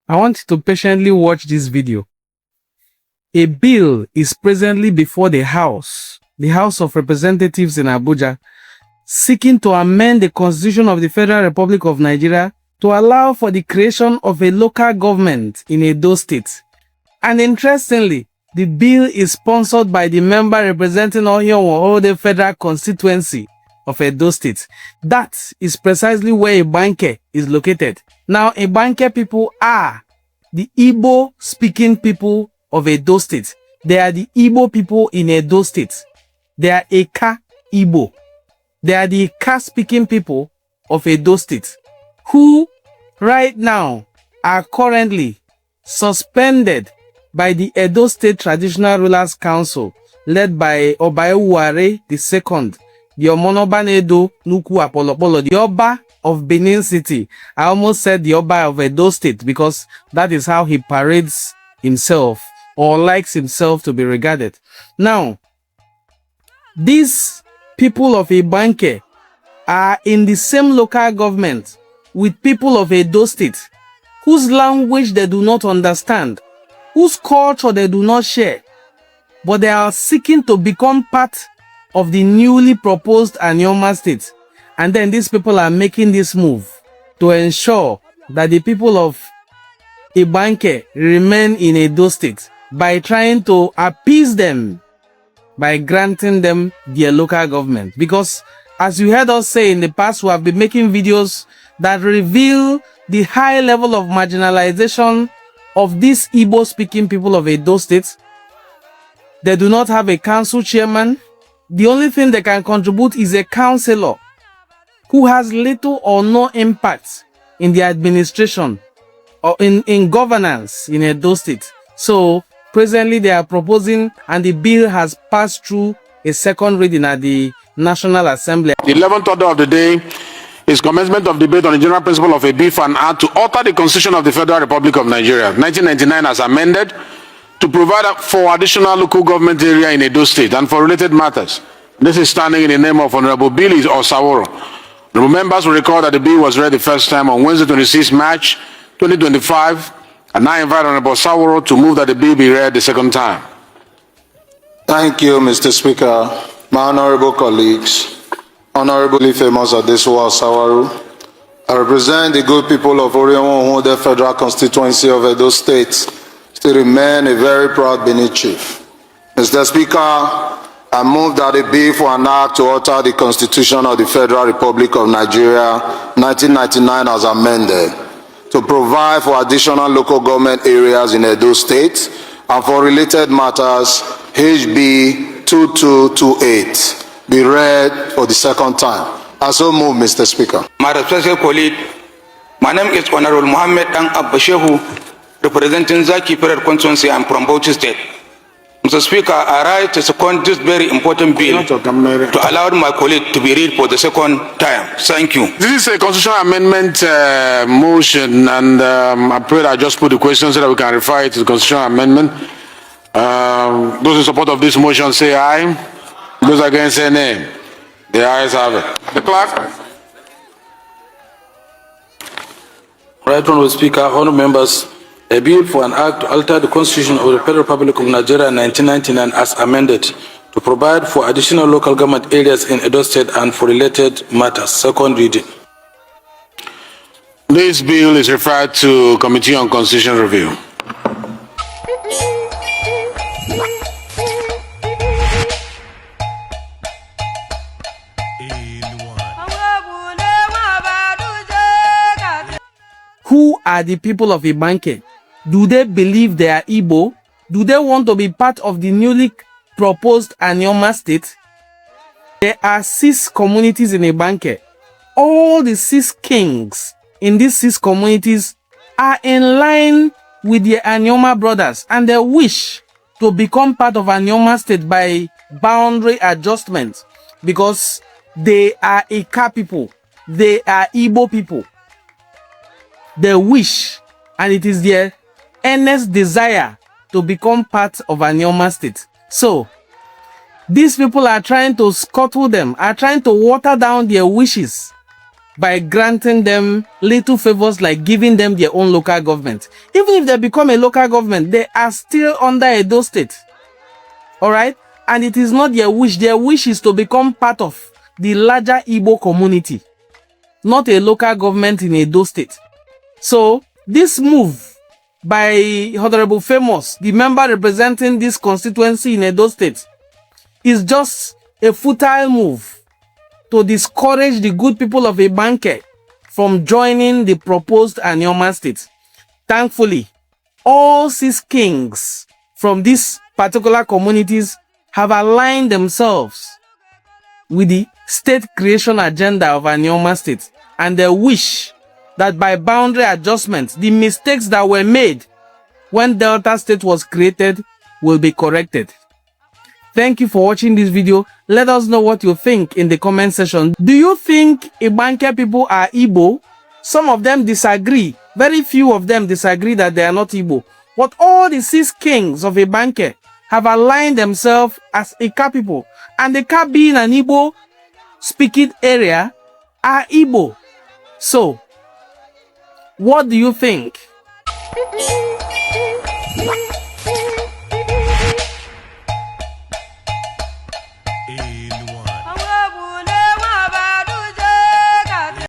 I want you to patiently watch this video. A bill is presently before the House of Representatives in Abuja, seeking to amend the Constitution of the Federal Republic of Nigeria to allow for the creation of a local government in Edo State. And interestingly, the bill is sponsored by the member representing the federal constituency of Edo State. That is precisely where Igbanke is located. Now, Igbanke people are the Igbo speaking people of Edo State. They are the Igbo people in Edo State. They are Eka Igbo. They are the Eka speaking people of Edo State, who right now are currently suspended by the Edo State Traditional Rulers Council, led by Obaeware II, the Omonoban Edo Nuku Apolopolo, the Oba of Benin City. I almost said the Oba of Edo State because that is how he parades himself or likes himself to be regarded. Now, these people of Igbanke are in the same local government with people of Edo State, whose language they do not understand, whose culture they do not share, but they are seeking to become part of the newly proposed Anioma State. And then these people are making this move to ensure that the people of Igbanke remain in Edo State by trying to appease them by granting them their local government. Because as you heard us say in the past, we have been making videos that reveal the high level of marginalization of these Igbo speaking people of Edo State. They do not have a council chairman. The only thing they can contribute is a councillor who has little or no impact in the administration or in governance in Edo State. So presently they are proposing, and the bill has passed through a second reading at the National Assembly. The 11th order of the day is commencement of debate on the general principle of a bill for an act to alter the Constitution of the Federal Republic of Nigeria, 1999 as amended, to provide for additional local government area in Edo State and for related matters. This is standing in the name of Honorable Billy Osaworo. The members will recall that the bill was read the first time on Wednesday, 26 March 2025, and I invite Honorable Osaworo to move that the bill be read the second time. Thank you, Mr. Speaker. My honorable colleagues, honorably famous Adesuwa Osaworo, I represent the good people of Orion, the Federal Constituency of Edo State, still remain a very proud Benin chief. Mr. Speaker, I move that a bill for an act to alter the Constitution of the Federal Republic of Nigeria, 1999 as amended, to provide for additional local government areas in Edo State and for related matters, HB 2228, be read for the second time. I so move, Mr. Speaker. My respected colleague, my name is Honorable Mohammed Dang Abbashehu, representing Zaki Perel constituency. I'm from Bauchi State. Mr. Speaker, I rise to second this very important bill to allow my colleague to be read for the second time. Thank you. This is a constitutional amendment motion, and I pray I just put the question so that we can refer it to the constitutional amendment. Those in support of this motion say aye. Those against say nay. The ayes have it. The clerk. Right Honourable Speaker, honourable members, a bill for an act to alter the Constitution of the Federal Republic of Nigeria 1999 as amended to provide for additional local government areas in Edo State and for related matters. Second reading. This bill is referred to Committee on Constitutional Review. Who are the people of Igbanke? Do they believe they are Igbo? Do they want to be part of the newly proposed Anioma State? There are 6 communities in Igbanke. All the 6 kings in these 6 communities are in line with the Anioma brothers, and they wish to become part of Anioma State by boundary adjustment because they are Eka people. They are Igbo people. They wish, and it is their earnest desire to become part of Anioma State. So, these people are trying to scuttle them, are trying to water down their wishes by granting them little favors like giving them their own local government. Even if they become a local government, they are still under Edo State. All right? And it is not their wish. Their wish is to become part of the larger Igbo community, not a local government in Edo State. So, this move by Honorable Famous, the member representing this constituency in Edo State, is just a futile move to discourage the good people of Igbanke from joining the proposed Anioma state. Thankfully, all 6 kings from these particular communities have aligned themselves with the state creation agenda of Anioma state, and they wish that by boundary adjustment, the mistakes that were made when Delta State was created will be corrected. Thank you for watching this video. Let us know what you think in the comment section. Do you think Igbanke people are Igbo? Some of them disagree. Very few of them disagree that they are not Igbo. But all the 6 kings of Igbanke have aligned themselves as Ika people. And Ika being an Igbo speaking area are Igbo. So, what do you think?